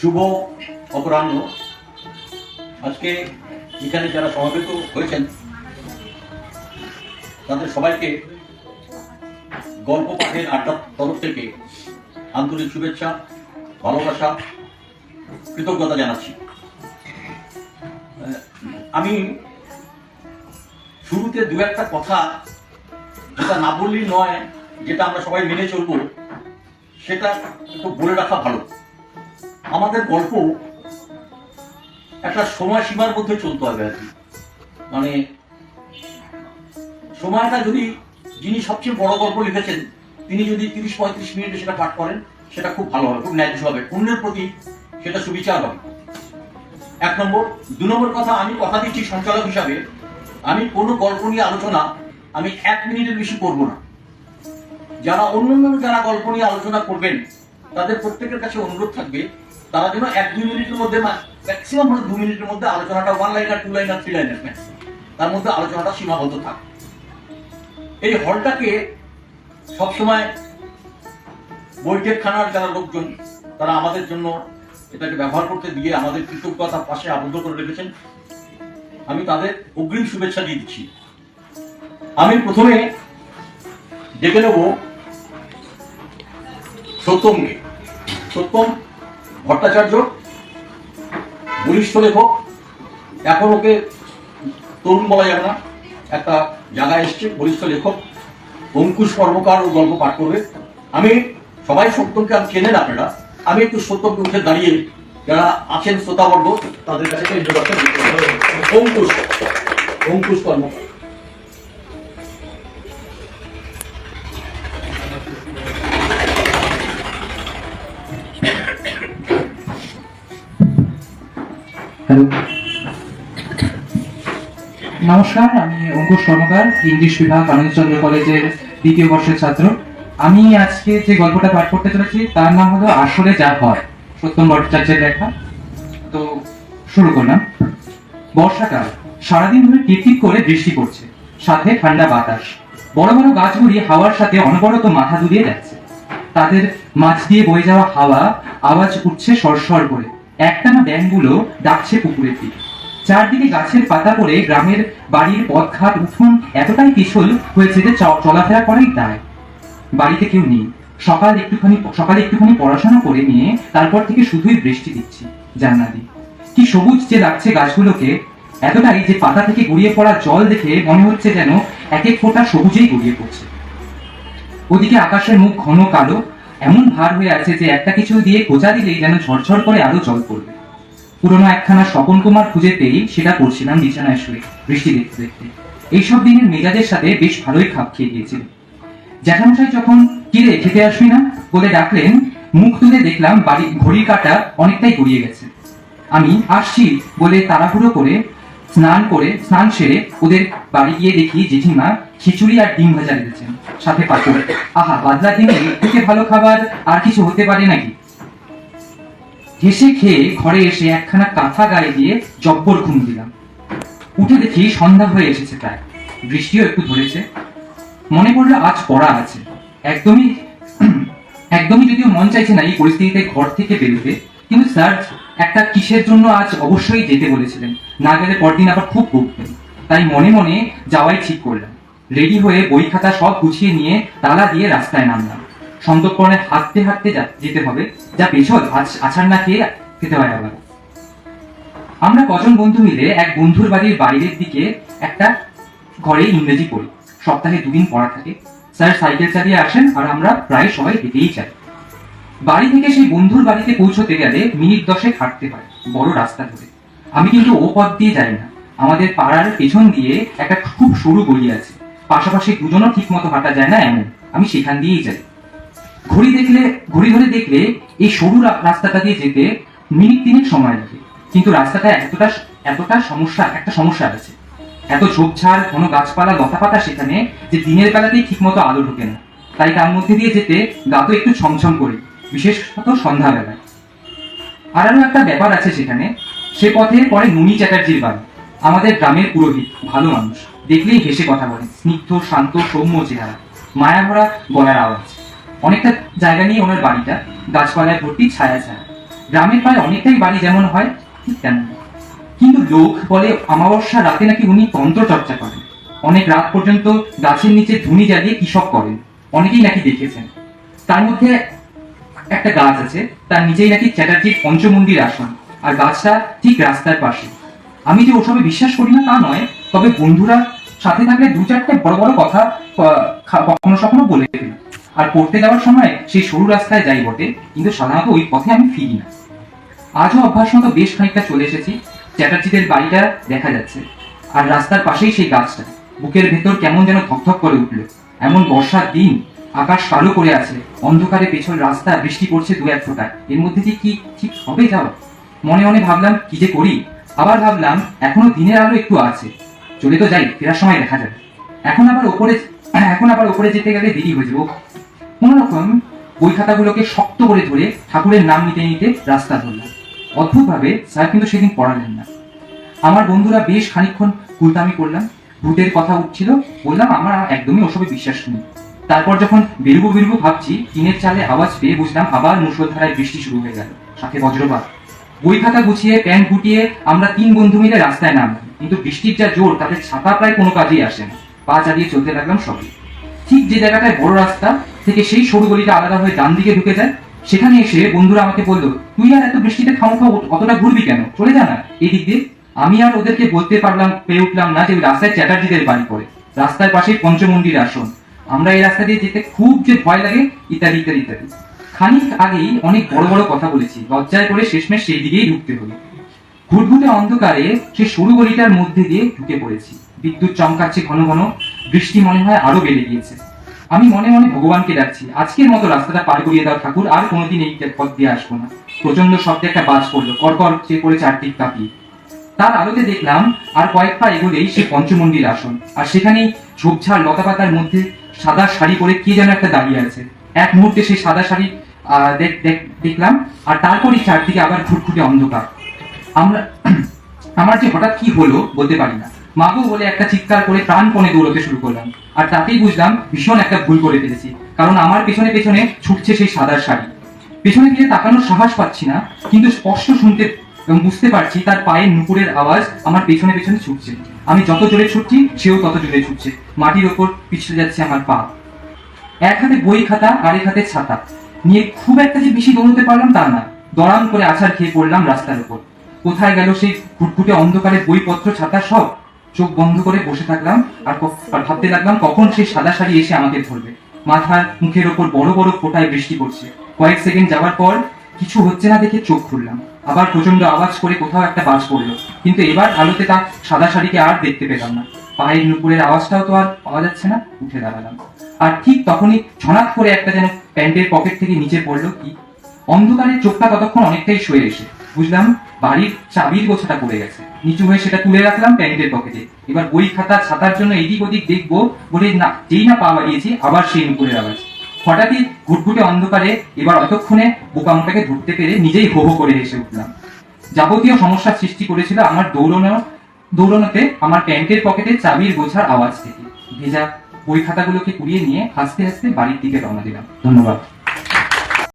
শুভ অপরাহ্ন। আজকে এখানে যারা সমবেত হয়েছেন তাদের সবাইকে গল্প পাঠের আড্ডার তরফ থেকে আন্তরিক শুভেচ্ছা, ভালোবাসা, কৃতজ্ঞতা জানাচ্ছি। আমি শুরুতে দু একটা কথা যেটা না বললেই নয়, যেটা আমরা সবাই মেনে চলব, সেটা একটু বলে রাখা ভালো। আমাদের গল্প একটা সময়সীমার মধ্যে চলতে হবে আর কি। মানে সময়টা যদি, যিনি সবচেয়ে বড় গল্প লিখেছেন তিনি যদি 30-35 মিনিটে সেটা পাঠ করেন, সেটা খুব ভালো হবে, খুব ন্যায্য হবে, অন্যের প্রতি সেটা সুবিচার হবে। 1 নম্বর। 2 নম্বর কথা, আমি কথা দিচ্ছি সঞ্চালক হিসাবে, আমি কোনো গল্প নিয়ে আলোচনা আমি 1 মিনিটের বেশি করব না। যারা অন্যান্য যারা গল্প নিয়ে আলোচনা করবেন তাদের প্রত্যেকের কাছে অনুরোধ থাকবে তারা যেন 1-2 মিনিটের মধ্যে, ম্যাক্সিমাম হলো 2 মিনিটের মধ্যে আলোচনাটা, 1 লাইনার, 2 লাইনার, 3 লাইনার তার মধ্যে আলোচনাটা সীমাবদ্ধ থাকে। এই হলটাকে সবসময় বৈঠকখানার যারা লোকজন তারা আমাদের জন্য এটাকে ব্যবহার করতে দিয়ে আমাদের কৃতজ্ঞতার পাশে আবদ্ধ করে রেখেছেন। আমি তাদের অগ্রিম শুভেচ্ছা দিয়ে দিচ্ছি। আমি প্রথমে ডেকে নেব সত্যমকে। সত্যম ভট্টাচার্য, বরিষ্ঠ লেখক, এখন ওকে তরুণ বলা যাবে না, একটা জায়গায় এসছে, বরিষ্ঠ লেখক। অঙ্কুশ কর্মকার ও গল্প পাঠ করবে। আমি সবাই সত্যমকে আর চেনেন আপনারা, আমি একটু সত্যমকে উঠে দাঁড়িয়ে যারা আছেন শ্রোতাবর্গ তাদের কাছে ইন্ট্রোডাকশন দিতে হবে। অঙ্কুশ কর্মকার। হ্যালো, নমস্কার। আমি অঙ্কুশ কর্মকার, ইংলিশ বিভাগ আনন্দচন্দ্র কলেজের 2য় বর্ষের ছাত্র। আমি আজকে যে গল্পটা পাঠ করতে চলেছি তার নাম হলো আসলে যা হয়, সত্যম ভট্টাচার্যের লেখা। তো শুরু করলাম। বর্ষাকাল, সারাদিন ধরে টিপটিপ করে বৃষ্টি পড়ছে, সাথে ঠান্ডা বাতাস। বড় বড় গাছগুলি হাওয়ার সাথে অনবরত মাথা দুলিয়ে যাচ্ছে। তাদের মাছ দিয়ে বয়ে যাওয়া হাওয়া আওয়াজ উঠছে সরসর করে। একটানা ব্যাঙগুলো ডাকছে পুকুরের দিকে। চারদিকে গাছের পাতা পড়ে গ্রামের বাড়ির পথঘাট উঠোন এতটাই পিছল হয়েছে যে চলাফেরা করাই দায়। বাড়িতে কেউ নেই। সকালে একটুখানি পড়াশোনা করে নিয়ে তারপর থেকে শুধুই বৃষ্টি দিচ্ছি জানলা দিয়ে। কি সবুজ যে লাগছে গাছগুলোকে, এতটাই যে পাতা থেকে গড়িয়ে পড়া জল দেখে মনে হচ্ছে যেন এক এক ফোঁটা সবুজেই গড়িয়ে পড়ছে। ওদিকে আকাশের মুখ ঘন কালো, এমন ভার হয়ে আছে যে একটা কিছু দিয়ে গোচা দিলেই যেন ঝরঝর করে আরো জল পড়বে। পুরোনো একখানা স্বপন কুমার খুঁজে পেয়েই সেটা পড়ছিলাম বিছানায় শুয়ে বৃষ্টি দেখতে দেখতে। এইসব দিনের মেজাজের সাথে বেশ ভালোই খাপ খেয়ে গিয়েছিল। জ্যাঠামশাই যখন কিরে খেতে আসবি না বলে ডাকলেন, মুখ তুলে দেখলাম বাড়ি ঘড়ির কাঁটা অনেকটাই গড়িয়ে গেছে। আমি আসছি বলে তাড়াহুড়ো করে স্নান সেরে ওদের বাড়ি গিয়ে দেখি জেঠিমা খিচুড়ি আর ডিম ভাজা রেখেছেন, সাথে পাঁপড়। আহা, বাদলা দিনে এর থেকে ভালো খাবার আর কিছু হতে পারে নাকি? হেসে খেয়ে ঘরে এসে একখানা কাঁথা গায়ে দিয়ে জব্বর ঘুম দিলাম। উঠে দেখি সন্ধ্যা হয়ে এসেছে প্রায়, বৃষ্টিও একটু ধরেছে। মনে পড়লো আজ পড়া আছে। একদমই যদিও মন চাইছে না এই পরিস্থিতিতে ঘর থেকে বেরোতে, কিন্তু স্যার একটা কিসের জন্য আজ অবশ্যই যেতে বলেছিলেন, না গেলে পরদিন আবার খুব বকবেন। তাই মনে মনে যাওয়াই ঠিক করলাম। রেডি হয়ে বই খাতা সব গুছিয়ে নিয়ে তালা দিয়ে রাস্তায় নামলাম। সন্তর্পণে হাঁটতে হাঁটতে যেতে হবে, যা পেছল আছাড় না খেয়ে খেতে হয় আবার। আমরা কজন বন্ধু মিলে এক বন্ধুর বাড়ির বাইরের দিকে একটা ঘরে ইংরেজি পড়ি। সপ্তাহে 2 দিন পড়া থাকে। স্যার সাইকেল চালিয়ে আসেন আর আমরা প্রায় সবাই হেঁটেই যাই। বাড়ি থেকে সেই বন্ধুর বাড়িতে পৌঁছতে গেলে মিনিট 10 হাঁটতে হয়, বড় রাস্তা ধরে। আমি কিন্তু ও পথ দিয়ে যাই না, আমাদের পাড়ার পেছন দিয়ে একটা খুব সরু গলি আছে, পাশাপাশি দুজনও ঠিক মতো হাঁটা যায় না এমন, আমি সেখান দিয়েই যাই। ঘড়ি ধরে দেখলে এই সরু রাস্তাটা দিয়ে যেতে মিনিট 3 সময় লাগে, কিন্তু রাস্তাটা একটা সমস্যা আছে। এত ঝোপঝাড়, ঘন গাছপালা, লতাপাতা সেখানে, যে দিনের বেলাতেই ঠিক মতো আলো ঢোকে না। তাই তার মধ্যে দিয়ে যেতে গা তো একটু ছমছম করে, বিশেষত সন্ধ্যাবেলায়। আরো একটা ব্যাপার আছে সেখানে, সে পথে পরে নুনি চ্যাটার্জির বাড়ি। আমাদের গ্রামের পুরোহিত, ভালো মানুষ, দেখলেই হেসে কথা বলেন, স্নিগ্ধ, শান্ত, সৌম্য চেহারা, মায়া ভরা গলার আওয়াজ। অনেকটা জায়গা নিয়ে ওনার বাড়িটা, গাছপালায় ভর্তি, ছায়া ছায়া। গ্রামের প্রায় অনেকটাই বাড়ি যেমন হয় ঠিক তেমন। কিন্তু লোক বলে অমাবস্যা রাতে নাকি উনি তন্ত্র চর্চা করেন, অনেক রাত পর্যন্ত গাছের নিচে ধুনি জ্বালিয়ে কি সব করেন, অনেকেই নাকি দেখেছেন। তার মধ্যে একটা গাছ আছে, তার নিচেই নাকি চ্যাটার্জির পঞ্চমন্দির আসন, আর গাছটা ঠিক রাস্তার পাশে। আমি যে ওসবে বিশ্বাস করি না তা নয়, তবে বন্ধুরা সাথে থাকলে দু চারটে বড় বড় কথা কখনো সখনো বলে ফেলি। আর পড়তে যাওয়ার সময় সেই সরু রাস্তায় যাই বটে, কিন্তু সাধারণত ওই পথে আমি ফিরি না। আজও অভ্যাস মতো বেশ খানিকটা চলে এসেছি। চ্যাটার্জিদের বাড়িটা দেখা যাচ্ছে, আর রাস্তার পাশেই সেই গাছটা। বুকের ভেতর কেমন যেন থকথক করে উঠল। এমন বর্ষার দিন, আকাশ কালো করে আছে, অন্ধকারে পেছল রাস্তা, বৃষ্টি পড়ছে দু এক ফোঁটা, এর মধ্যে দিয়ে কি ঠিক হবে যাওয়া? মনে মনে ভাবলাম কি যে করি। আবার ভাবলাম এখনো দিনের আলো একটু আছে, চলে তো যাই, ফেরার সময় দেখা যাবে। এখন আবার ওপরে যেতে গেলে দেরি হয়ে যাবো। কোন রকম বই খাতাগুলোকে শক্ত করে ধরে ঠাকুরের নাম নিতে নিতে রাস্তা ধরলাম। অদ্ভুতভাবে স্যার কিন্তু সেদিন পড়ালেন না। আমার বন্ধুরা বেশ খানিকক্ষণ কুলতামি করলাম, ভূতের কথা উঠছিল, বললাম আমার একদমই ওসবে বিশ্বাস নেই। তারপর যখন বেরুবো ভাবছি, টিনের চালে আওয়াজ পেয়ে বুঝলাম আবার মুষলধারায় বৃষ্টি শুরু হয়ে গেল, সাথে বজ্রপাত। বই খাতা গুছিয়ে প্যান্ট গুটিয়ে আমরা 3 বন্ধু মিলে রাস্তায় নামলাম, কিন্তু বৃষ্টির যা জোর তাতে ছাতা প্রায় কোনো কাজেই আসে না। পা চালিয়ে চলতে লাগলাম সবই। ঠিক যে জায়গাটায় বড় রাস্তা থেকে সেই সরু গলিটা আলাদা হয়ে ডান দিকে ঢুকে যায়, সেখানে এসে বন্ধুরা আমাকে বললো, তুই আর এত বৃষ্টিতে খামোখা অতটা ঘুরবি কেন, চলে যা না এই দিক দিয়ে। আমি আর ওদেরকে বলতে পেরে উঠলাম না যে ওই রাস্তায় চ্যাটার্জিদের বাড়ি পড়ে, রাস্তার পাশেই পঞ্চমন্দির আসন, আমরা এই রাস্তা দিয়ে যেতে খুব যে ভয় লাগে, ইত্যাদি ইত্যাদি ইত্যাদি। খানিক আগেই অনেক বড় বড় কথা বলেছি, লজ্জায় করে শেষমেশ সেই দিকেই ঢুকতে হলো। ঘুটঘুটে অন্ধকারে সেই সরু গলিটার মধ্যে দিয়ে ঢুকে পড়েছি। বিদ্যুৎ চমকাচ্ছে ঘন ঘন, বৃষ্টি মনে হয় আরো বেড়ে গিয়েছে। আমি মনে মনে ভগবানকে ডাকছি, আজকের মতো রাস্তাটা পার করিয়ে দাও ঠাকুর, আর কোনোদিন এই পথ দিয়ে আসবো না। প্রচন্ড শব্দে একটা বাজ পড়লো, কড়কড় চেয়ে পড়ে চারদিক কাঁপিয়ে। তার আলোতে দেখলাম আর কয়েক পা এগোলেই সে পঞ্চমন্দির আসন, আর সেখানেই ঝোপঝাড় লতা পাতার মধ্যে সাদা শাড়ি পরে কে যেন একটা দাঁড়িয়ে আছে। এক মুহূর্তে সেই সাদা শাড়ি দেখলাম, আর তারপরই চারদিকে আবার ঘুটঘুটে অন্ধকার। আমার যে হঠাৎ কি হলো বলতে পারি না। মাগো বলে একটা চিৎকার করে প্রাণপণে দৌড়তে শুরু করলাম, আর তাতেই বুঝলাম ভীষণ একটা ভুল করে ফেলেছি, কারণ আমার পেছনে পেছনে ছুটছে সেই সাদা শাড়ি। পেছনে গিয়ে তাকানোর সাহস পাচ্ছি না, কিন্তু স্পষ্ট শুনতে এবং বুঝতে পারছি তার পায়ের নুপুরের আওয়াজ আমার পেছনে পেছনে ছুটছে। আমি যত জোরে ছুটছি সেও তত জোরে ছুটছে, মাটির ওপর পিছলে যাচ্ছে আমার পা। এক হাতে বই খাতা আর এক হাতে ছাতা নিয়ে খুব একটা যে বেশি দৌড়তে পারলাম তা না, দড়াম করে আছাড় খেয়ে পড়লাম রাস্তার উপর। কোথায় গেল সেই ঘুটঘুটে অন্ধকারে বইপত্র ছাতা সব? চোখ বন্ধ করে বসে থাকলাম আর ভাবতে লাগলাম কখন সেই সাদা শাড়ি এসে আমাকে ধরবে। মাথার মুখের ওপর বড় বড় ফোঁটায় বৃষ্টি পড়ছে। কয়েক সেকেন্ড যাওয়ার পর কিছু হচ্ছে না দেখে চোখ খুললাম, আবার প্রচন্ড আওয়াজ করে কোথাও একটা বাজ পড়লো, কিন্তু এবার আলোতে তার সাদা শাড়িকে আর দেখতে পেলাম না। পায়ের নুপুরের আওয়াজটাও তো আর পাওয়া যাচ্ছে না। উঠে দাঁড়ালাম, আর ঠিক তখনই ছনাৎ করে একটা যেন প্যান্টের পকেট থেকে নিচে পড়লো কি। অন্ধকারে চোখটা ততক্ষণ অনেকটাই সয়ে এসে বুঝলাম বাড়ির চাবির গোছাটা পড়ে গেছে। নিচু হয়ে সেটা তুলে রাখলাম প্যান্টের পকেটে। এবার বই খাতা ছাতার জন্য এদিক ওদিক দেখবো বলে না, যেই না পা বাড়িয়েছি আবার সেই নুপুরের আওয়াজ। হঠাৎই ঘুটঘুটে অন্ধকারে এবার অতক্ষণে বোকামটাকে ধরতে পেরে নিজেই হো হো করে হেসে উঠলাম। যাবতীয় সমস্যার সৃষ্টি করেছিল আমার দৌড়ানোতে আমার প্যান্টের পকেটে চাবির গোছার আওয়াজ থেকে। ভেজা বই খাতাগুলোকে কুড়িয়ে নিয়ে হাসতে হাসতে বাড়ির দিকে রওনা দিলাম। ধন্যবাদ।